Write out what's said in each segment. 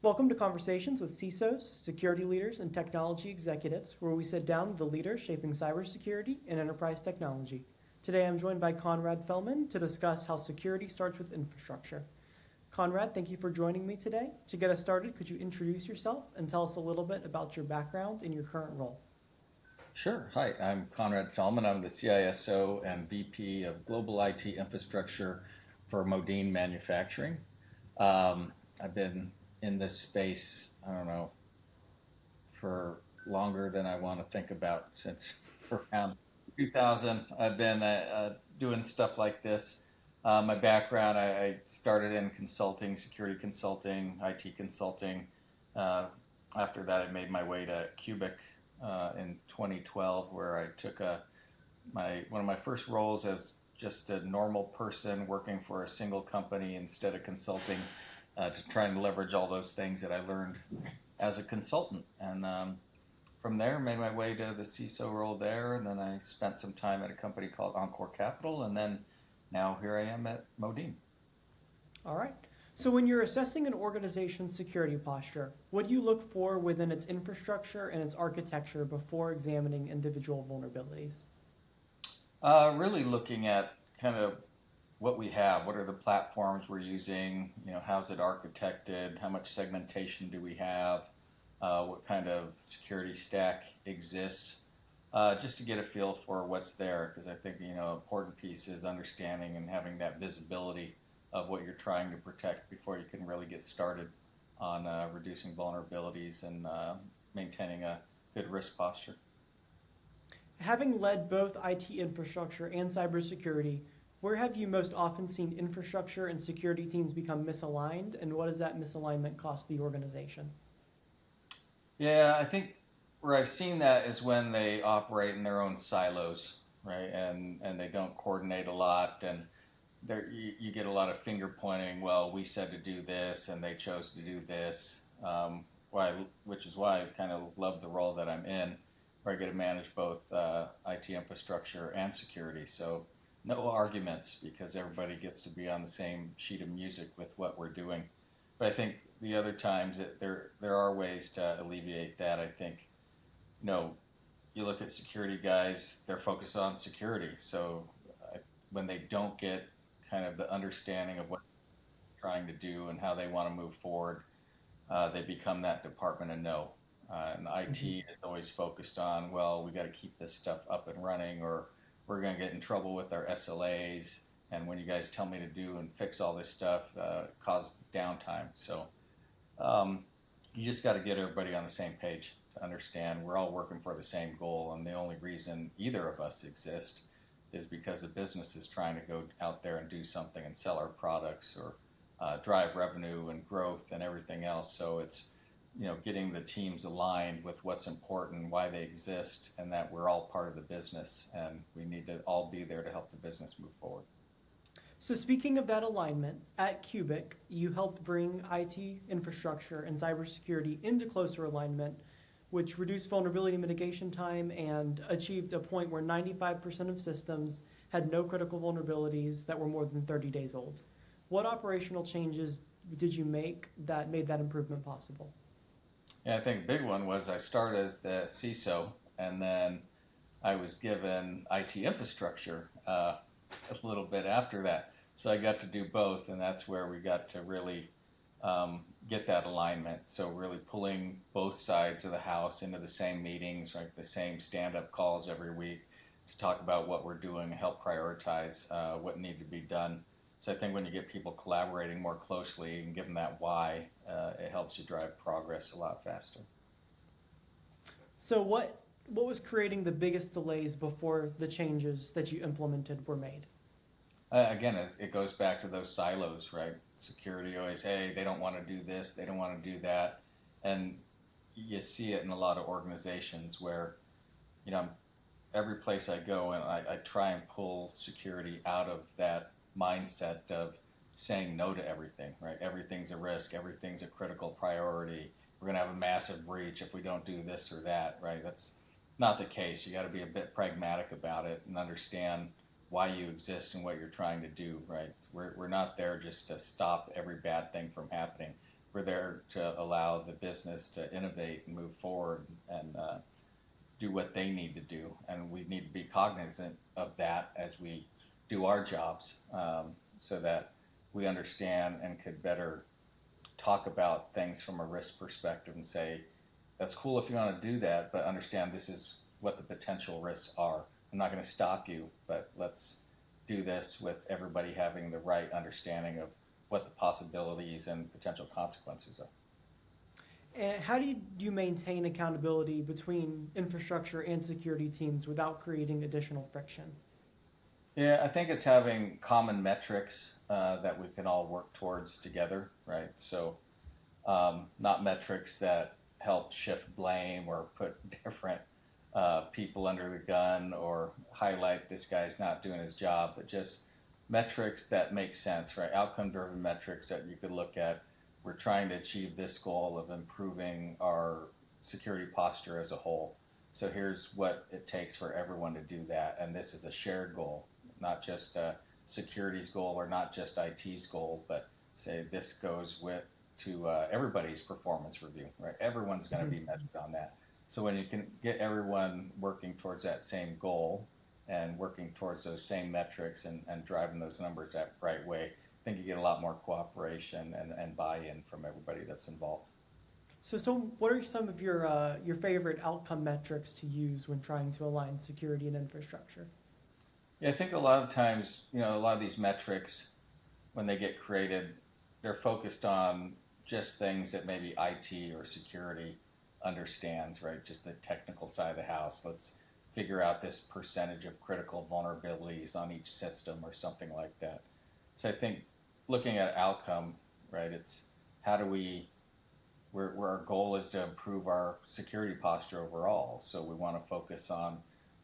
Welcome to Conversations with CISOs, security leaders, and technology executives, where we sit down with the leaders shaping cybersecurity and enterprise technology. Today I'm joined by Konrad Fellman to discuss how security starts with infrastructure. Konrad, thank you for joining me today. To get us started, could you introduce yourself and tell us a little bit about your background and your current role? Sure. Hi, I'm Konrad Fellman. I'm the CISO and VP of Global IT Infrastructure for Modine Manufacturing. I've been in this space, I don't know, for longer than I want to think about since around 2000. I've been doing stuff like this. My background, I started in consulting, security consulting, IT consulting. Uh, After that, I made my way to Cubic in 2012, where I took my one of my first roles as just a normal person working for a single company instead of consulting, to try and leverage all those things that I learned as a consultant. And from there, made my way to the CISO role there, and then I spent some time at a company called Encore Capital, and then now here I am at Modine. All right. So, when you're assessing an organization's security posture, what do you look for within its infrastructure and its architecture before examining individual vulnerabilities? Really looking at kind of what we have, what are the platforms we're using, how's it architected, how much segmentation do we have, what kind of security stack exists, just to get a feel for what's there. Because I think, important piece is understanding and having that visibility of what you're trying to protect before you can really get started on reducing vulnerabilities and maintaining a good risk posture. Having led both IT infrastructure and cybersecurity, where have you most often seen infrastructure and security teams become misaligned, and what does that misalignment cost the organization? Yeah, I think where I've seen that is when they operate in their own silos, right? And they don't coordinate a lot, and you get a lot of finger pointing. Well, we said to do this, and they chose to do this. Which is why I kind of love the role that I'm in, where I get to manage both IT infrastructure and security. So no arguments because everybody gets to be on the same sheet of music with what we're doing. But I think the other times there are ways to alleviate that. I think you know you look at security guys, they're focused on security. So when they don't get kind of the understanding of what they're trying to do and how they want to move forward, they become that department of no. And Mhm. IT is always focused on, well, we got to keep this stuff up and running, or we're going to get in trouble with our SLAs. And when you guys tell me to do and fix all this stuff, it causes downtime. So um, you just got to get everybody on the same page to understand we're all working for the same goal, and the only reason either of us exist is because the business is trying to go out there and do something and sell our products or drive revenue and growth and everything else. So it's getting the teams aligned with what's important, why they exist, and that we're all part of the business and we need to all be there to help the business move forward. So, speaking of that alignment, at Cubic, you helped bring IT infrastructure and cybersecurity into closer alignment, which reduced vulnerability mitigation time and achieved a point where 95% of systems had no critical vulnerabilities that were more than 30 days old. What operational changes did you make that made that improvement possible? And I think a big one was I started as the CISO, and then I was given IT infrastructure a little bit after that. So I got to do both, and that's where we got to really get that alignment. So really pulling both sides of the house into the same meetings, like the same stand-up calls every week to talk about what we're doing, help prioritize what need to be done. So I think when you get people collaborating more closely and give them that why, it helps you drive progress a lot faster. So, what was creating the biggest delays before the changes that you implemented were made? Again, it goes back to those silos, right? Security always, hey, they don't want to do this, they don't want to do that, and you see it in a lot of organizations where, you know, every place I go and I try and pull security out of that mindset of saying no to everything, right? Everything's a risk, everything's a critical priority. We're going to have a massive breach if we don't do this or that, right? That's not the case. You got to be a bit pragmatic about it and understand why you exist and what you're trying to do, right? We're not there just to stop every bad thing from happening. we're there to allow the business to innovate and move forward and do what they need to do. And we need to be cognizant of that as we do our jobs, so that we understand and could better talk about things from a risk perspective and say, that's cool if you want to do that, but understand this is what the potential risks are. I'm not going to stop you, but let's do this with everybody having the right understanding of what the possibilities and potential consequences are. And how do you maintain accountability between infrastructure and security teams without creating additional friction? Yeah, I think it's having common metrics that we can all work towards together, right? So, not metrics that help shift blame or put different people under the gun or highlight this guy's not doing his job, but just metrics that make sense, right? Outcome driven metrics that you could look at. We're trying to achieve this goal of improving our security posture as a whole. So here's what it takes for everyone to do that. And this is a shared goal, not just a security's goal or not just IT's goal, but say this goes with to everybody's performance review, right? Everyone's going to be measured on that. So when you can get everyone working towards that same goal and working towards those same metrics and driving those numbers that right way, I think you get a lot more cooperation and buy-in from everybody that's involved. So what are some of your favorite outcome metrics to use when trying to align security and infrastructure? Yeah, I think a lot of times, a lot of these metrics, when they get created, they're focused on just things that maybe IT or security understands, right? Just the technical side of the house. Let's figure out this percentage of critical vulnerabilities on each system or something like that. So I think looking at outcome, right? It's how do we where our goal is to improve our security posture overall. So we want to focus on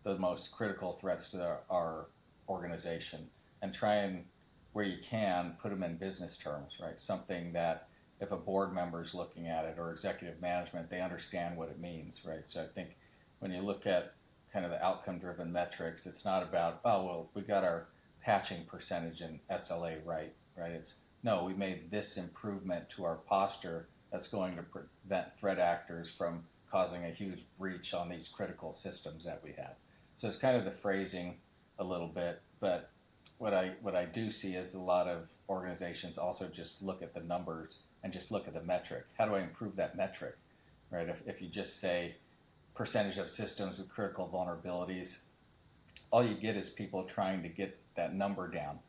the most critical threats to our organization and try and, where you can, put them in business terms, right? Something that if a board member is looking at it or executive management, they understand what it means, right? So I think when you look at kind of the outcome driven metrics, it's not about, oh, well, we got our patching percentage in SLA right, right? It's no, we made this improvement to our posture that's going to prevent threat actors from causing a huge breach on these critical systems that we have. So it's kind of the phrasing a little bit, but what I do see is a lot of organizations also just look at the numbers and just look at the metric. How do I improve that metric, right? If you just say percentage of systems with critical vulnerabilities, all you get is people trying to get that number down.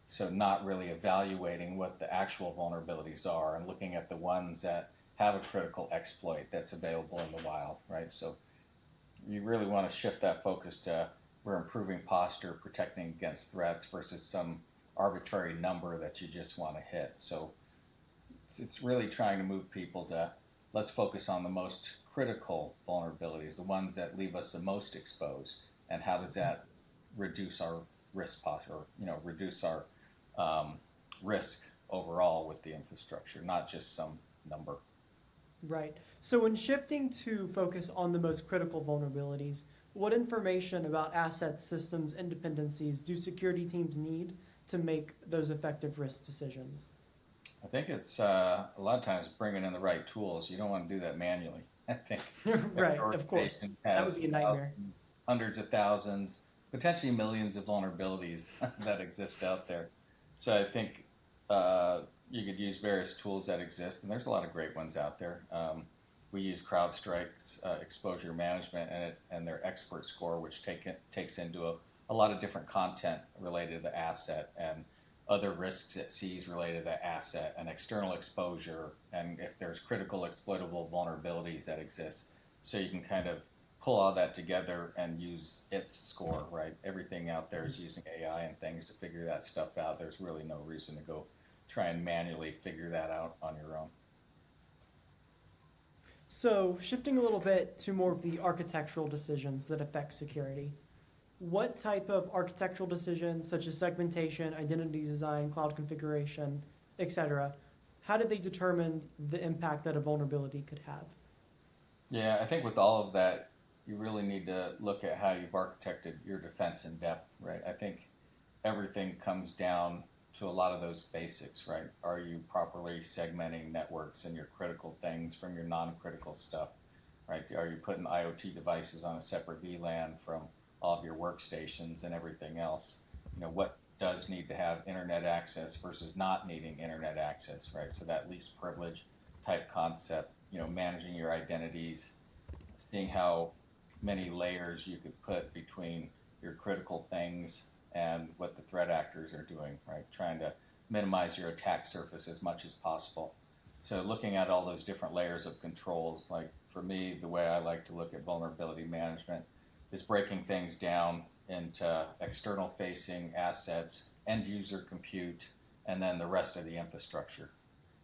So not really evaluating what the actual vulnerabilities are and looking at the ones that have a critical exploit that's available in the wild, right? So you really want to shift that focus to we're improving posture, protecting against threats versus some arbitrary number that you just want to hit. So it's really trying to move people to let's focus on the most critical vulnerabilities, the ones that leave us the most exposed, and how does that reduce our risk posture, or reduce our risk overall with the infrastructure, not just some number. Right. So when shifting to focus on the most critical vulnerabilities, what information about assets, systems, and dependencies do security teams need to make those effective risk decisions? I think it's a lot of times bringing in the right tools. You don't want to do that manually. I think every Right, of course. organization That would has be a nightmare. hundreds of thousands, potentially millions of vulnerabilities that exist out there. So I think you could use various tools that exist, and there's a lot of great ones out there. We use CrowdStrike's exposure management and their expert score, which takes into a lot of different content related to the asset and other risks it sees related to the asset and external exposure, and if there's critical exploitable vulnerabilities that exist. So you can kind of pull all that together and use its score, right? Everything out there is using AI and things to figure that stuff out. There's really no reason to go try and manually figure that out on your own. So shifting a little bit to more of the architectural decisions that affect security, what type of architectural decisions, such as segmentation, identity design, cloud configuration, etc., how did they determine the impact that a vulnerability could have? Yeah, I think with all of that, you really need to look at how you've architected your defense in depth, right? I think everything comes down to a lot of those basics, right? Are you properly segmenting networks and your critical things from your non-critical stuff, right? Are you putting IoT devices on a separate VLAN from all of your workstations and everything else? What does need to have internet access versus not needing internet access, right? So that least privilege type concept, managing your identities, seeing how many layers you could put between your critical things and what the threat actors are doing, right? Trying to minimize your attack surface as much as possible. So looking at all those different layers of controls, like for me, the way I like to look at vulnerability management is breaking things down into external facing assets, end user compute, and then the rest of the infrastructure.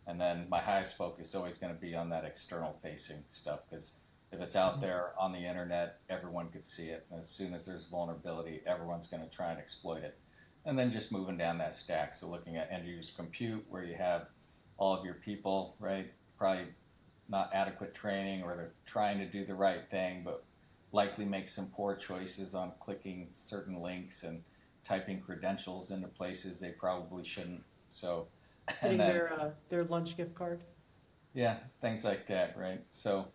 And then my highest focus is always going to be on that external facing stuff because if it's out there on the internet, everyone could see it. And as soon as there's vulnerability, everyone's going to try and exploit it. And then just moving down that stack. So looking at end user compute, where you have all of your people, right? Probably not adequate training or they're trying to do the right thing, but likely make some poor choices on clicking certain links and typing credentials into places they probably shouldn't. So, and Getting then, their lunch gift card. yeah, things like that, right? So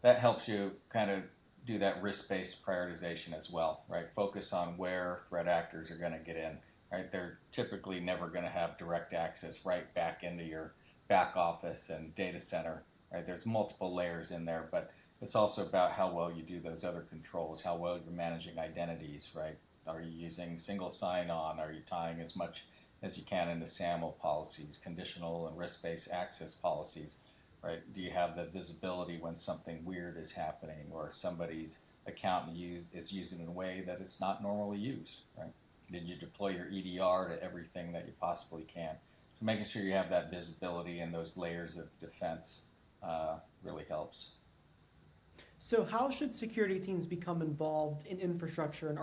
that helps you kind of do that risk-based prioritization as well, right? Focus on where threat actors are going to get in, right? They're typically never going to have direct access right back into your back office and data center, right? There's multiple layers in there, but it's also about how well you do those other controls, how well you're managing identities, right? Are you using single sign-on? Are you tying as much as you can into SAML policies, conditional and risk-based access policies? Right? Do you have the visibility when something weird is happening or somebody's account is used in a way that it's not normally used, right? Did you deploy your EDR to everything that you possibly can? So making sure you have that visibility and those layers of defense really helps. So, how should security teams become involved in infrastructure and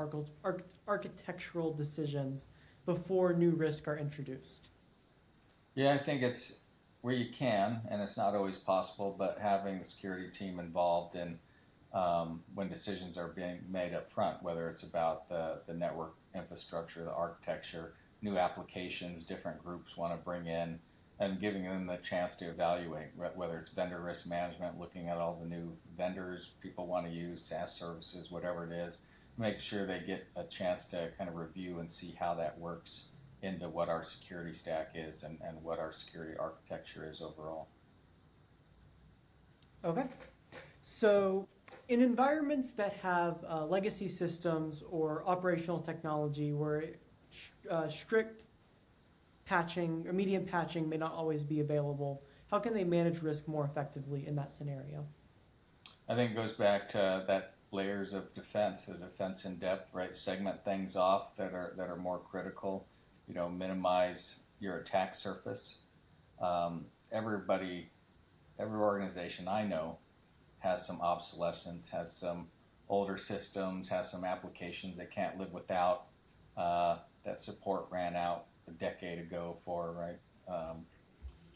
architectural decisions before new risks are introduced? Yeah, I think it's where you can, and it's not always possible, but having the security team involved in when decisions are being made up front, whether it's about the network infrastructure, the architecture, new applications different groups want to bring in, and giving them the chance to evaluate, whether it's vendor risk management, looking at all the new vendors people want to use, SaaS services, whatever it is, make sure they get a chance to kind of review and see how that works into what our security stack is and what our security architecture is overall. Okay. So, in environments that have legacy systems or operational technology where strict patching, immediate patching may not always be available, how can they manage risk more effectively in that scenario? I think it goes back to that layers of defense, the defense in depth, right? Segment things off that are more critical, minimize your attack surface. Everybody, every organization I know has some obsolescence, has some older systems, has some applications they can't live without. That support ran out a decade ago for, right?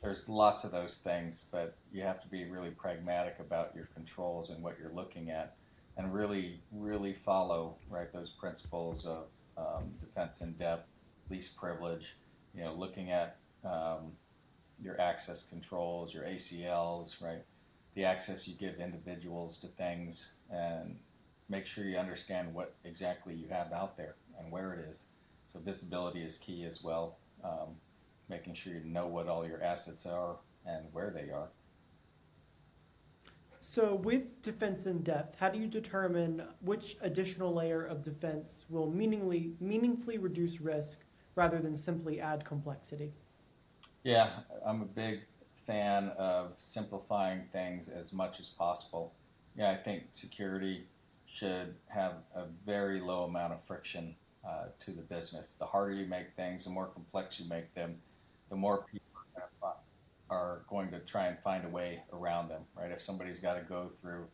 There's lots of those things, but you have to be really pragmatic about your controls and what you're looking at, and really, really follow right those principles of defense in depth, least privilege. Looking at your access controls, your ACLs, right? The access you give individuals to things, and make sure you understand what exactly you have out there and where it is. So visibility is key as well. Making sure you know what all your assets are and where they are. So, with defense in depth, how do you determine which additional layer of defense will meaningfully reduce risk rather than simply add complexity? Yeah, I'm a big fan of simplifying things as much as possible. Yeah, I think security should have a very low amount of friction to the business. The harder you make things, the more complex you make them, the more people are going to try and find a way around them, right? If somebody's got to go through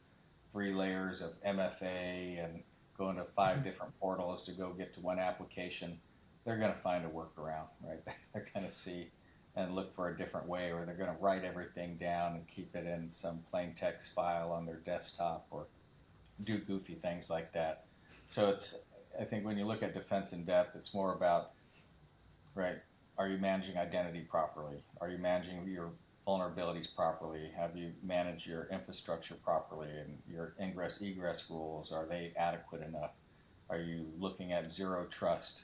3 layers of MFA and go into 5 different portals to go get to one application, they're going to find a workaround, right? They're going to see and look for a different way, or they're going to write everything down and keep it in some plain text file on their desktop or do goofy things like that. So I think when you look at defense in depth, it's more about, right, Are you managing identity properly? Are you managing your vulnerabilities properly? Have you managed your infrastructure properly and your ingress egress rules? Are they adequate enough? Are you looking at zero trust?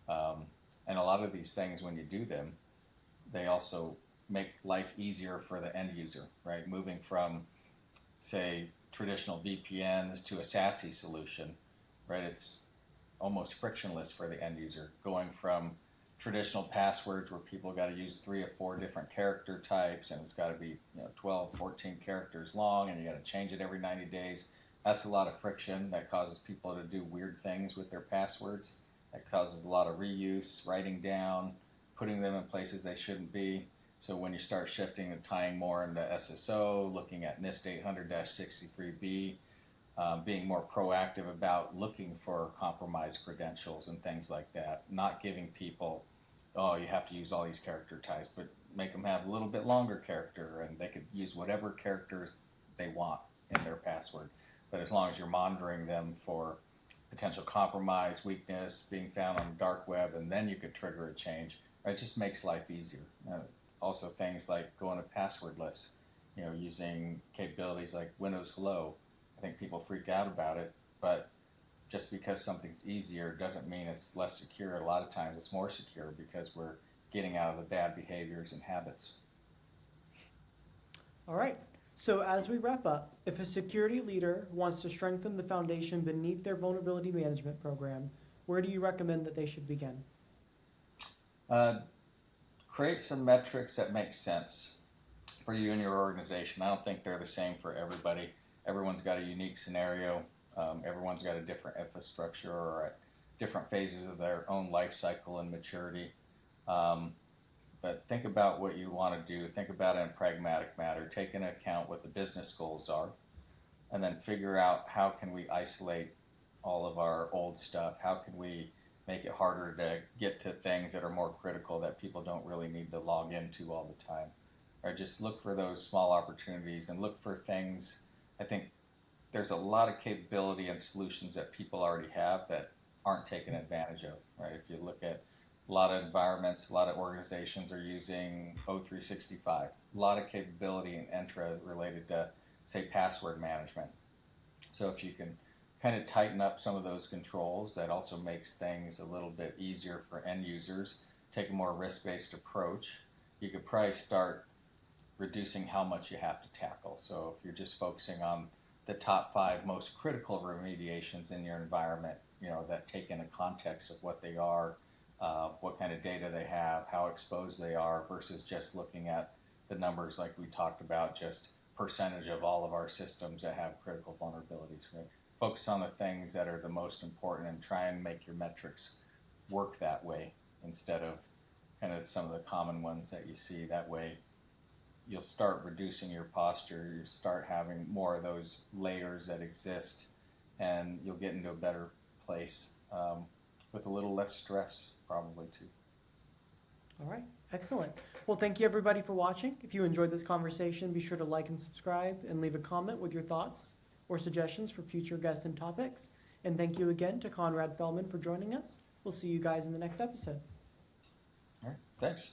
And a lot of these things, when you do them, they also make life easier for the end user, right? Moving from, say, traditional VPNs to a SASE solution, right? It's almost frictionless for the end user. Going from traditional passwords where people got to use 3 or 4 different character types and it's got to be 12, 14 characters long and you got to change it every 90 days. That's a lot of friction that causes people to do weird things with their passwords. That causes a lot of reuse, writing down, putting them in places they shouldn't be. So when you start shifting and tying more into SSO, looking at NIST 800-63B, being more proactive about looking for compromised credentials and things like that, not giving people, oh, you have to use all these character types, but make them have a little bit longer character and they could use whatever characters they want in their password. But as long as you're monitoring them for potential compromise, weakness, being found on the dark web, and then you could trigger a change, right? It just makes life easier. Also things like going to passwordless, using capabilities like Windows Hello. I think people freak out about it, but just because something's easier doesn't mean it's less secure. A lot of times it's more secure because we're getting out of the bad behaviors and habits. All right. So as we wrap up, if a security leader wants to strengthen the foundation beneath their vulnerability management program, where do you recommend that they should begin? Create some metrics that make sense for you and your organization. I don't think they're the same for everybody. Everyone's got a unique scenario. Everyone's got a different infrastructure or at different phases of their own life cycle and maturity. But think about what you want to do. Think about it in a pragmatic matter. Take into account what the business goals are, and then figure out how can we isolate all of our old stuff. How can we make it harder to get to things that are more critical that people don't really need to log into all the time. Or just look for those small opportunities and look for things. I think there's a lot of capability and solutions that people already have that aren't taken advantage of, right? If you look at a lot of environments, a lot of organizations are using O365, a lot of capability in Entra related to, say, password management. So if you can kind of tighten up some of those controls, that also makes things a little bit easier for end users, take a more risk-based approach. You could probably start reducing how much you have to tackle. So if you're just focusing on the top 5 most critical remediations in your environment, that take into context of what they are, what kind of data they have, how exposed they are, versus just looking at the numbers like we talked about, just percentage of all of our systems that have critical vulnerabilities. Right? Focus on the things that are the most important and try and make your metrics work that way instead of kind of some of the common ones that you see. That way you'll start reducing your posture, you start having more of those layers that exist, and you'll get into a better place with a little less stress probably too. All right, excellent. Well, thank you everybody for watching. If you enjoyed this conversation, be sure to like and subscribe and leave a comment with your thoughts or suggestions for future guests and topics. And thank you again to Konrad Fellman for joining us. We'll see you guys in the next episode. All right, thanks.